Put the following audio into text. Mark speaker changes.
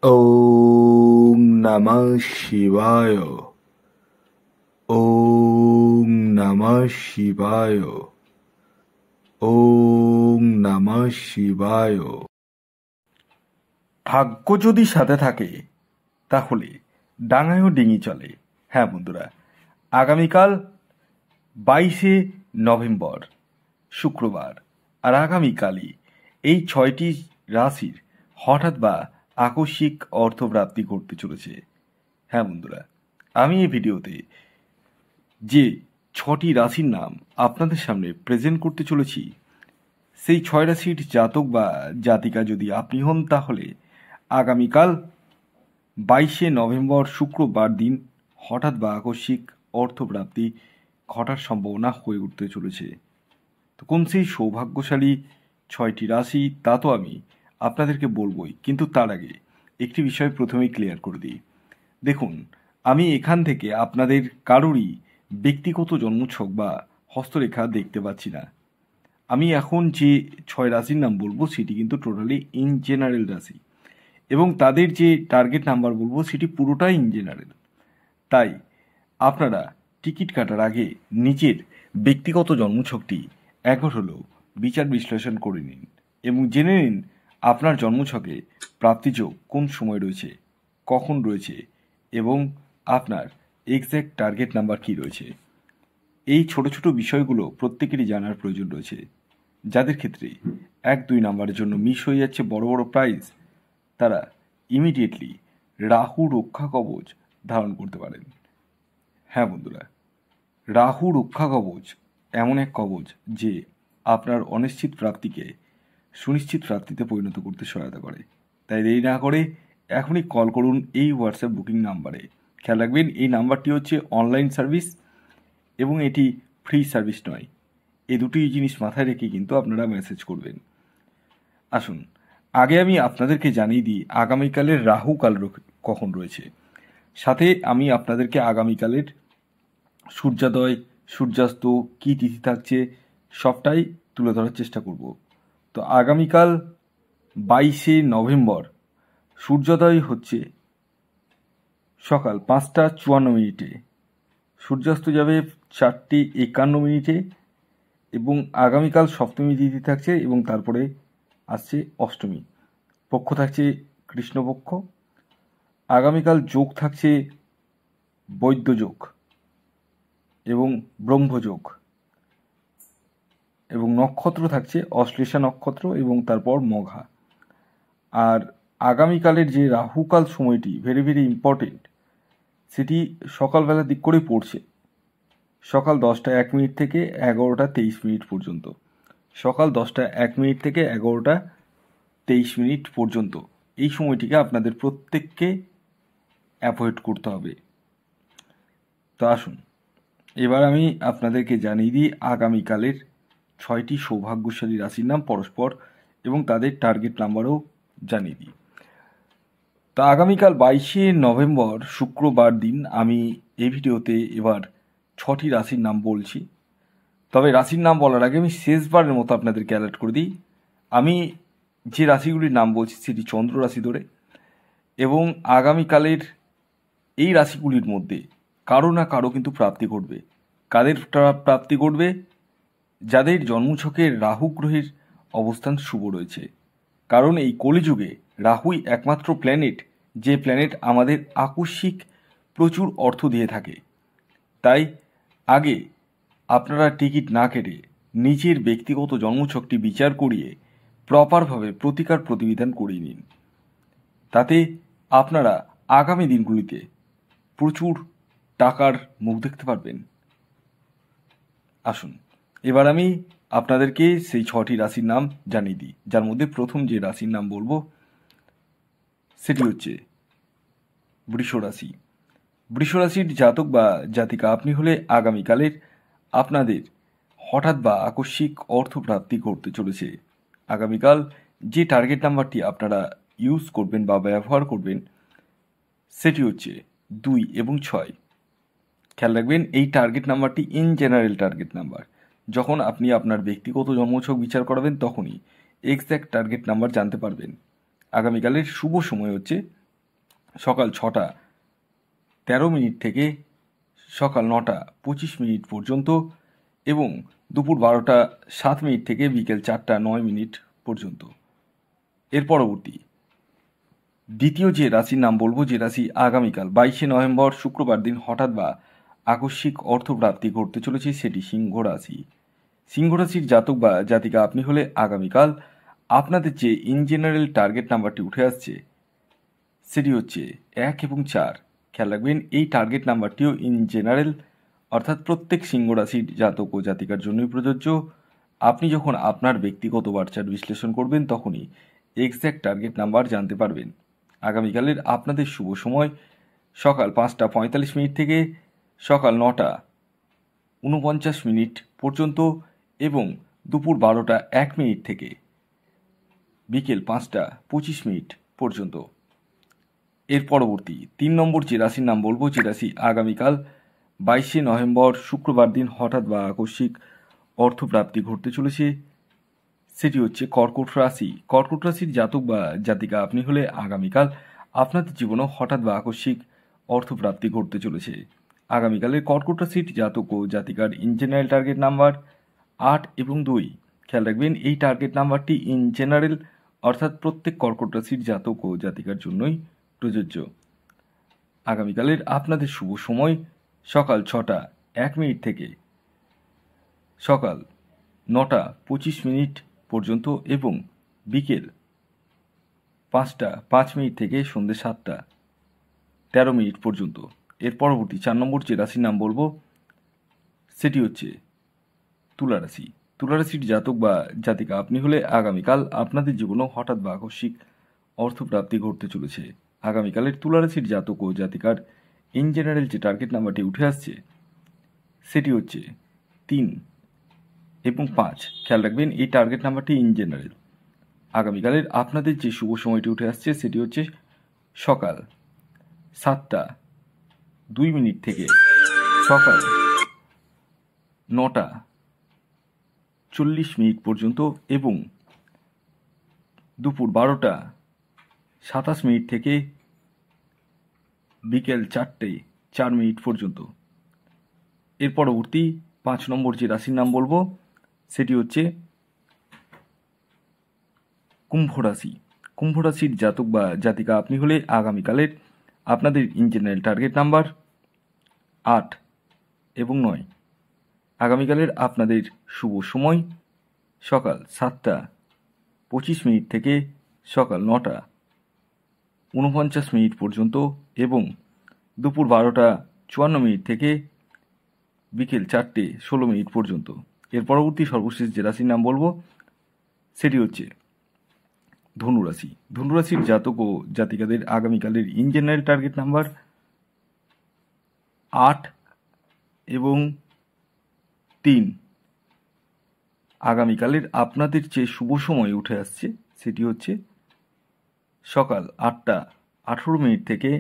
Speaker 1: ওম নমঃ শিবায়। ওম নমঃ শিবায়। ওম নমঃ শিবায়। ভাগ্য যদি সাথে থাকে তাহলে ডাঙায়ও ডিঙি চলে। হ্যাঁ বন্ধুরা, আগামীকাল 22শে নভেম্বর শুক্রবার আর আগামীকালই এই 6টি রাশির হঠাৎ বা আকস্মিক অর্থপ্রাপ্তি ঘটতে চলেছে। হ্যাঁ বন্ধুরা, আমি এই ভিডিওতে যে 6টি রাশির নাম আপনাদের সামনে প্রেজেন্ট করতে চলেছি, সেই 6 রাশির জাতক বা জাতিকা যদি আপনি হন তাহলে আগামীকাল 22শে নভেম্বর শুক্রবার দিন হঠাৎ বা আকস্মিক অর্থপ্রাপ্তি ঘটার সম্ভাবনা হয়ে উঠতে চলেছে। তো কোন সেই সৌভাগ্যশালী 6টি রাশি তা তো আমি আপনাদেরকে বলবই, কিন্তু তার আগে একটি বিষয় প্রথমেই ক্লিয়ার করে দিই। দেখুন, আমি এখান থেকে আপনাদের কারোরই ব্যক্তিগত জন্মছক বা হস্তরেখা দেখতে পাচ্ছি না। আমি এখন যে 6 রাশির নাম বলবো সেটি কিন্তু টোটালি ইন জেনারেল রাশি, এবং তাদের যে টার্গেট নাম্বার বলবো সেটি পুরোটাই ইন জেনারেল। তাই আপনারা টিকিট কাটার আগে নিজের ব্যক্তিগত জন্মছকটি একবার হলেও বিচার বিশ্লেষণ করে নিন এবং জেনে নিন আপনার জন্মছকে প্রাপ্তিযোগ কোন সময় রয়েছে, কখন রয়েছে এবং আপনার এক্স্যাক্ট টার্গেট নাম্বার কী রয়েছে। এই ছোট ছোট বিষয়গুলো প্রত্যেকেরই জানার প্রয়োজন রয়েছে। যাদের ক্ষেত্রে 1-2 নাম্বারের জন্য মিস হয়ে যাচ্ছে বড় বড় প্রাইজ, তারা ইমিডিয়েটলি রাহু রক্ষা কবচ ধারণ করতে পারেন। হ্যাঁ বন্ধুরা, রাহু রক্ষা কবচ এমন এক কবচ যে আপনার অনিশ্চিত প্রাপ্তিকে সুনিশ্চিত প্রাপ্তিতে পরিণত করতে সহায়তা করে। তাই দেরি না করে এখনই কল করুন এই হোয়াটসঅ্যাপ বুকিং নাম্বারে। খেয়াল রাখবেন, এই নাম্বারটি হচ্ছে অনলাইন সার্ভিস এবং এটি ফ্রি সার্ভিস নয়। এই দুটি জিনিস মাথায় রেখে কিন্তু আপনারা মেসেজ করবেন। আসুন, আগে আমি আপনাদেরকে জানিয়ে দিই আগামীকালের রাহুকাল কখন রয়েছে। সাথে আমি আপনাদেরকে আগামীকালের সূর্যোদয়, সূর্যাস্ত, কী তিথি থাকছে সবটাই তুলে ধরার চেষ্টা করব। তো আগামীকাল 22শে নভেম্বর সূর্যোদয় হচ্ছে সকাল 5টা 54 মিনিটে, সূর্যাস্ত যাবে 4টে 51 মিনিটে এবং আগামীকাল সপ্তমী তিথি থাকছে এবং তারপরে আসছে অষ্টমী। পক্ষ থাকছে কৃষ্ণপক্ষ। আগামীকাল যোগ থাকছে বৈদ্যযোগ এবং ব্রহ্মযোগ এবং নক্ষত্র থাকছে অশ্লেষা নক্ষত্র এবং তারপর মঘা। আর আগামীকালের যে রাহুকাল সময়টি ভেরি ভেরি ইম্পর্টেন্ট, সেটি সকালবেলার দিক করেই পড়ছে, সকাল 10টা 1 মিনিট থেকে 11টা 23 মিনিট পর্যন্ত। সকাল 10টা 1 মিনিট থেকে 11টা 23 মিনিট পর্যন্ত এই সময়টিকে আপনাদের প্রত্যেককে অ্যাভয়েড করতে হবে। তো আসুন, এবার আমি আপনাদেরকে জানিয়ে দিই আগামীকালের 6টি সৌভাগ্যশালী রাশির নাম পরস্পর এবং তাদের টার্গেট নাম্বারও জানিয়ে দিই। তো আগামীকাল 22শে নভেম্বর শুক্রবার দিন আমি এই ভিডিওতে এবার 6টি রাশির নাম বলছি। তবে রাশির নাম বলার আগে আমি শেষবারের মতো আপনাদেরকে অ্যালার্ট করে দিই, আমি যে রাশিগুলির নাম বলছি সেটি চন্দ্র রাশি ধরে, এবং আগামীকালের এই রাশিগুলির মধ্যে কারো না কারো কিন্তু প্রাপ্তি ঘটবে। কাদের প্রাপ্তি ঘটবে? যাদের জন্মছকে রাহু গ্রহের অবস্থান শুভ রয়েছে। কারণ এই কলিযুগে রাহুই একমাত্র প্ল্যানেট যে প্ল্যানেট আমাদের আকস্মিক প্রচুর অর্থ দিয়ে থাকে। তাই আগে আপনারা টিকিট না কেটে নিজের ব্যক্তিগত জন্মছকটি বিচার করিয়ে প্রপারভাবে প্রতিকার প্রতিবিধান করিয়ে নিন। তাতে আপনারা আগামী দিনগুলিতে প্রচুর টাকার মুখ দেখতে পারবেন। আসুন, এবার আমি আপনাদেরকে সেই 6টি রাশির নাম জানিয়ে দিই, যার মধ্যে প্রথম যে রাশির নাম বলবো সেটি হচ্ছে বৃষ রাশি। বৃষ রাশির জাতক বা জাতিকা আপনি হলে আগামীকালের আপনাদের হঠাৎ বা আকস্মিক অর্থপ্রাপ্তি ঘটতে চলেছে। আগামীকাল যে টার্গেট নাম্বারটি আপনারা ইউজ করবেন বা ব্যবহার করবেন সেটি হচ্ছে 2 এবং 6। খেয়াল রাখবেন, এই টার্গেট নাম্বারটি ইন জেনারেল টার্গেট নাম্বার। যখন আপনি আপনার ব্যক্তিগত জন্মছক বিচার করাবেন তখনই এক্স্যাক্ট টার্গেট নাম্বার জানতে পারবেন। আগামীকালের শুভ সময় হচ্ছে সকাল 6:13 থেকে সকাল 9:25 পর্যন্ত এবং দুপুর 12:07 থেকে বিকেল 4:09 পর্যন্ত। এর পরবর্তী দ্বিতীয় যে রাশির নাম বলবো, যে রাশি আগামীকাল 22 নভেম্বর শুক্রবার দিন হঠাৎ বা আকস্মিক অর্থপ্রাপ্তি ঘটতে চলেছে, সেটি সিংহ রাশি। সিংহ রাশির জাতক বা জাতিকা আপনি হলে আগামীকাল আপনাদের যে ইন জেনারেল টার্গেট নাম্বারটি উঠে আসছে সেটি হচ্ছে 1 এবং 4। খেয়াল রাখবেন এই টার্গেট নাম্বারটিও ইন জেনারেল, অর্থাৎ প্রত্যেক সিংহ রাশির জাতক ও জাতিকার জন্যই প্রযোজ্য। আপনি যখন আপনার ব্যক্তিগত বার্চার বিশ্লেষণ করবেন তখনই এক্স্যাক্ট টার্গেট নাম্বার জানতে পারবেন। আগামীকালের আপনাদের শুভ সময় সকাল 5:45 থেকে সকাল 9:49 পর্যন্ত এবং দুপুর 12:01 থেকে বিকেল 5:25 পর্যন্ত। এর পরবর্তী 3 নম্বর যে রাশির নাম বলবো, যে রাশি আগামীকাল 22 নভেম্বর শুক্রবার দিন হঠাৎ বা আকস্মিক অর্থপ্রাপ্তি ঘটতে চলেছে, সেটি হচ্ছে কর্কট রাশি। কর্কট রাশির জাতক বা জাতিকা আপনি হলে আগামীকাল আপনাদের জীবনেও হঠাৎ বা আকস্মিক অর্থপ্রাপ্তি ঘটতে চলেছে। আগামীকালের কর্কট রাশির জাতক ও জাতিকার ইন জেনারেল টার্গেট নাম্বার 8 এবং 2। খেয়াল রাখবেন এই টার্গেট নাম্বারটি ইন জেনারেল, অর্থাৎ প্রত্যেক কর্কট রাশির জাতক ও জাতিকার জন্যই প্রযোজ্য। আগামীকালের আপনাদের শুভ সময় সকাল 6:01 থেকে সকাল 9:25 পর্যন্ত এবং বিকেল 5:05 থেকে সন্ধ্যে 7:13 পর্যন্ত। এর পরবর্তী 4 নম্বর যে রাশির নাম বলবো সেটি হচ্ছে তুলা রাশি। তুলা রাশির জাতক বা জাতিকা আপনি হলে আগামীকাল আপনাদের জীবনেও হঠাৎ বা আকস্মিক অর্থপ্রাপ্তি ঘটতে চলেছে। আগামীকালের তুলা রাশির জাতক ও জাতিকার ইন জেনারেল যে টার্গেট নাম্বারটি উঠে আসছে সেটি হচ্ছে 3 এবং 5। খেয়াল রাখবেন এই টার্গেট নাম্বারটি ইন জেনারেল। আগামীকালের আপনাদের যে শুভ সময়টি উঠে আসছে সেটি হচ্ছে সকাল 7:02 থেকে সকাল 9:40 পর্যন্ত এবং দুপুর 12:27 থেকে বিকেল 4:04 পর্যন্ত। এর পরবর্তী 5 নম্বর যে রাশির নাম বলবো সেটি হচ্ছে কুম্ভ রাশি। কুম্ভ রাশির জাতক বা জাতিকা আপনি হলে আগামীকালের আপনাদের ইন জেনারেল টার্গেট নাম্বার 8 এবং 9। আগামীকালের আপনাদের শুভ সময় সকাল 7:25 থেকে সকাল 9:49 পর্যন্ত এবং দুপুর 12:54 থেকে বিকেল 4:16 পর্যন্ত। এর পরবর্তী সর্বশেষ যে রাশির নাম বলবো সেটি হচ্ছে ধনুরাশি। ধনুরাশির জাতক ও জাতিকাদের আগামীকালের ইন জেনারেল টার্গেট নাম্বার 8 এবং 3। আগামীকালের আপনাদের যে শুভ সময় উঠে আসছে সেটি হচ্ছে সকাল 8:18 থেকে